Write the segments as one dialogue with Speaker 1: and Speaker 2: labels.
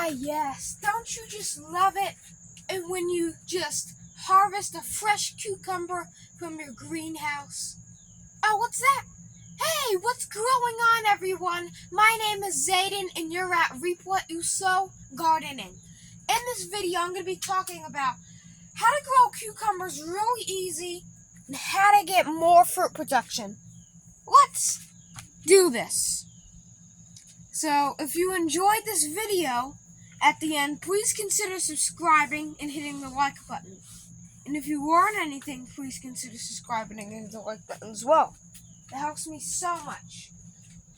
Speaker 1: Ah, yes. Don't you just love it? And when you just harvest a fresh cucumber from your greenhouse? Oh, what's that? Hey, what's going on, everyone? My name is Zayden, and you're at Reap What You Sow Gardening. In this video, I'm going to be talking about how to grow cucumbers really easy and how to get more fruit production. Let's do this. So, if you enjoyed this video, at the end, please consider subscribing and hitting the like button. And if you learn anything, please consider subscribing and hitting the like button as well. It helps me so much.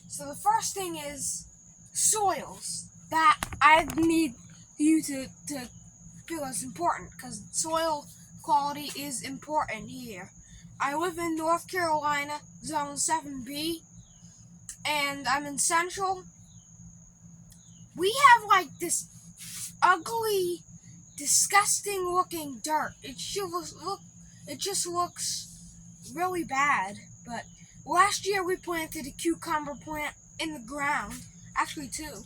Speaker 1: So the first thing is soils that I need you to feel is important, because soil quality is important here. I live in North Carolina, Zone 7B, and I'm in Central. We have like this ugly, disgusting looking dirt. It just looks really bad. But last year we planted a cucumber plant in the ground. Actually two.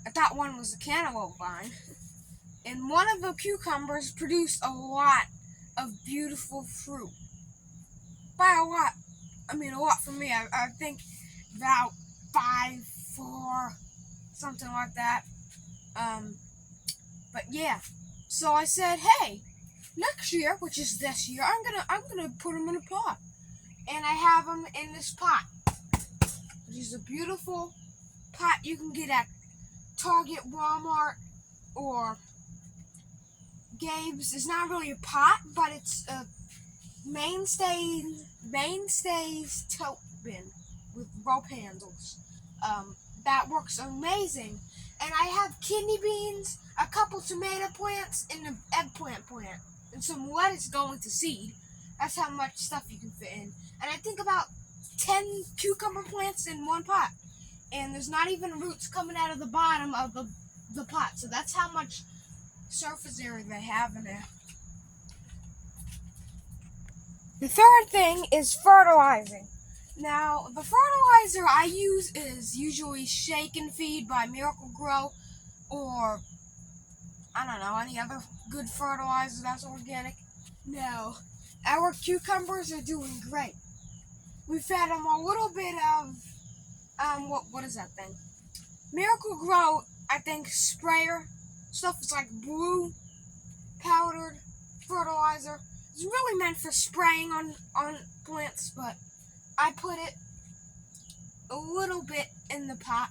Speaker 1: I thought one was a cantaloupe vine. And one of the cucumbers produced a lot of beautiful fruit. By a lot, I mean a lot for me. I think about 5, 4, something like that. But yeah, so I said, hey, next year, which is this year, I'm gonna put them in a pot, and I have them in this pot, which is a beautiful pot you can get at Target, Walmart, or Gabe's. It's not really a pot, but it's a Mainstays tote bin with rope handles. That works amazing. And I have kidney beans, a couple tomato plants, and an eggplant plant, and some lettuce going to seed. That's how much stuff you can fit in. And I think about 10 cucumber plants in one pot. And there's not even roots coming out of the bottom of the pot. So that's how much surface area they have in there. The third thing is fertilizing. Now, the fertilizer I use is usually Shake and Feed by Miracle-Gro, or, I don't know, any other good fertilizer that's organic. Now, our cucumbers are doing great. We fed them a little bit of, what is that thing? Miracle-Gro, I think, sprayer stuff. Is like blue powdered fertilizer. It's really meant for spraying on plants, but I put it a little bit in the pot,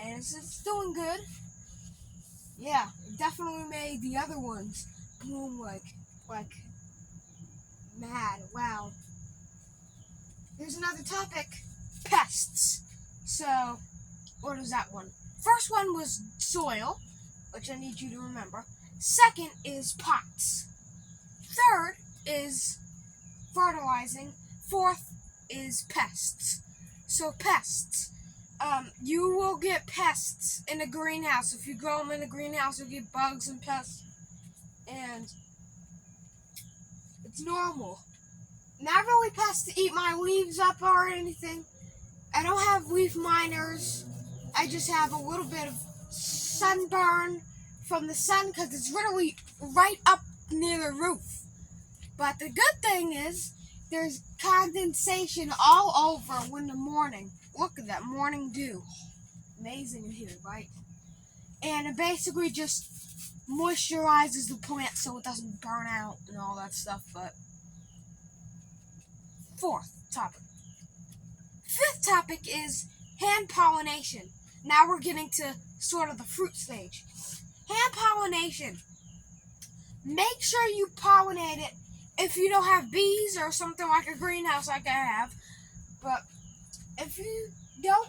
Speaker 1: and it's doing good. Yeah, it definitely made the other ones bloom like mad. Wow. Here's another topic: pests. So, what is that one? First one was soil, which I need you to remember. Second is pots. Third is fertilizing. Fourth is pests. So pests, you will get pests in a greenhouse. If you grow them in a greenhouse, you'll get bugs and pests, and it's normal. Not really pests to eat my leaves up or anything. I don't have leaf miners. I just have a little bit of sunburn from the sun, because it's really right up near the roof. But the good thing is, there's condensation all over in the morning. Look at that morning dew. Amazing in here, right? And it basically just moisturizes the plant so it doesn't burn out and all that stuff. But fourth topic. Fifth topic is hand pollination. Now we're getting to sort of the fruit stage. Hand pollination. Make sure you pollinate it if you don't have bees or something like a greenhouse like I have. But if you don't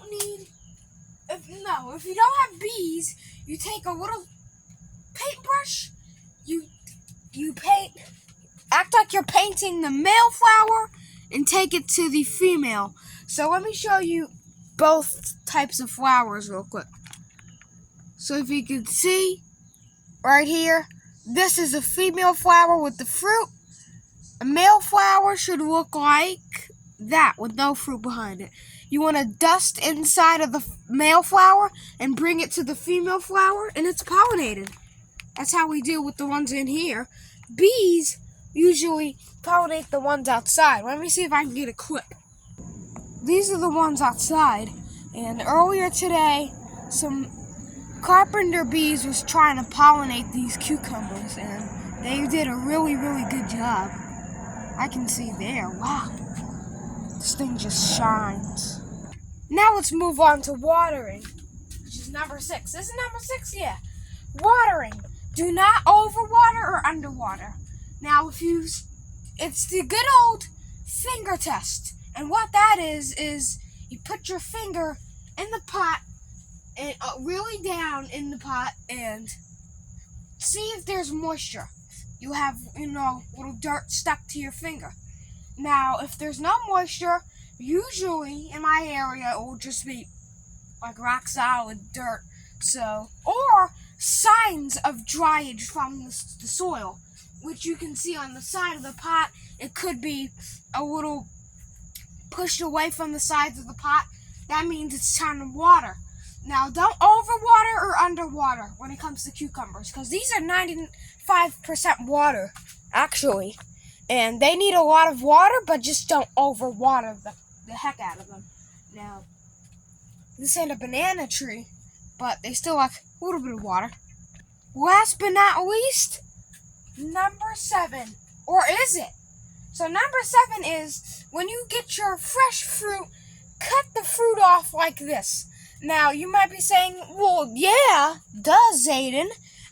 Speaker 1: have bees, you take a little paintbrush, you paint, act like you're painting the male flower, and take it to the female. So let me show you both types of flowers real quick. So if you can see right here, this is a female flower with the fruit. A male flower should look like that with no fruit behind it. You want to dust inside of the male flower and bring it to the female flower, and it's pollinated. That's how we deal with the ones in here. Bees usually pollinate the ones outside. Let me see if I can get a clip. These are the ones outside, and earlier today, some carpenter bees was trying to pollinate these cucumbers, and they did a really, really good job. I can see there. Wow. This thing just shines. Now let's move on to watering, which is number 6. This is number 6, yeah. Watering. Do not overwater or underwater. Now, it's the good old finger test. And what that is you put your finger in the pot, and really down in the pot, and see if there's moisture. You have, little dirt stuck to your finger. Now, if there's no moisture, usually in my area it will just be like rock solid dirt. So, or signs of dryage from the soil, which you can see on the side of the pot. It could be a little pushed away from the sides of the pot. That means it's time to water. Now, don't overwater or underwater when it comes to cucumbers, because these are 95% water, actually. And they need a lot of water, but just don't overwater the heck out of them. Now, this ain't a banana tree, but they still like a little bit of water. Last but not least, number 7. Or is it? So number 7 is when you get your fresh fruit, cut the fruit off like this. Now, you might be saying, well, yeah, duh, Zayden.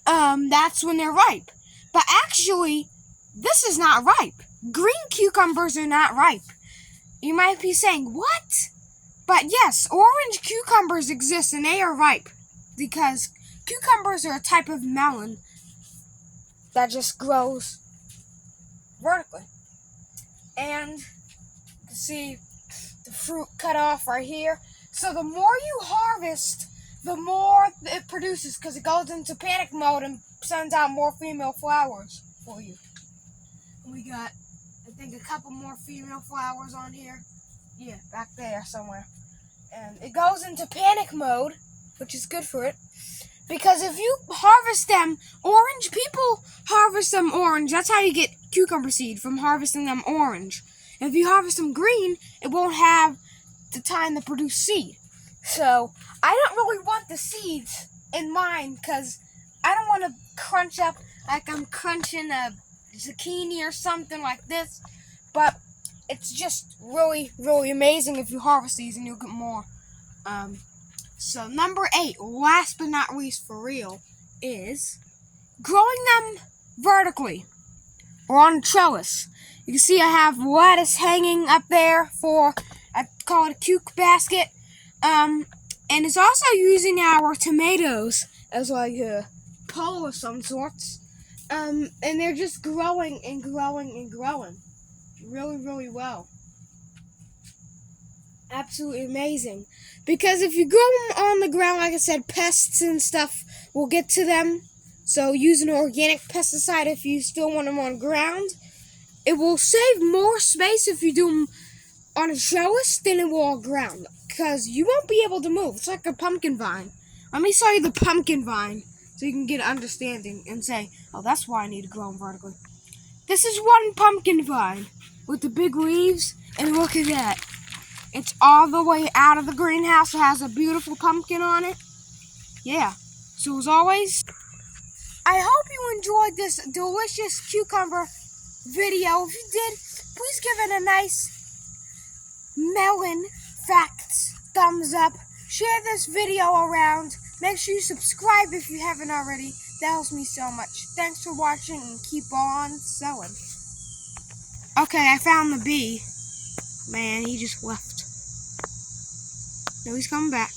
Speaker 1: That's when they're ripe. But actually, this is not ripe. Green cucumbers are not ripe. You might be saying, what? But yes, orange cucumbers exist and they are ripe, because cucumbers are a type of melon that just grows vertically. And you can see the fruit cut off right here. So the more you harvest, the more it produces, because it goes into panic mode and sends out more female flowers for you. We got, I think, a couple more female flowers on here. Yeah, back there somewhere. And it goes into panic mode, which is good for it. Because if you harvest them orange, people harvest them orange. That's how you get cucumber seed, from harvesting them orange. And if you harvest them green, it won't have the time to produce seed. So I don't really want the seeds in mine, because I don't want to crunch up like I'm crunching a zucchini or something like this. But it's just really, really amazing if you harvest these, and you'll get more. So number 8, last but not least for real, is growing them vertically or on a trellis. You can see I have lettuce hanging up there I call it a cuke basket. And it's also using our tomatoes as like a pole of some sorts. And they're just growing and growing and growing. Really, really well. Absolutely amazing. Because if you grow them on the ground, like I said, pests and stuff will get to them. So use an organic pesticide if you still want them on ground. It will save more space if you do them on a trellis than it will on ground, because you won't be able to move. It's like a pumpkin vine. Let me show you the pumpkin vine so you can get an understanding and say, oh, that's why I need to grow them vertically. This is one pumpkin vine with the big leaves, and look at that. It's all the way out of the greenhouse. It has a beautiful pumpkin on it. Yeah. So as always, I hope you enjoyed this delicious cucumber video. If you did, please give it a nice melon facts thumbs up. Share this video around. Make sure you subscribe if you haven't already. That helps me so much. Thanks for watching, and keep on sowing. Okay, I found the bee. Man, he just left. No, he's coming back.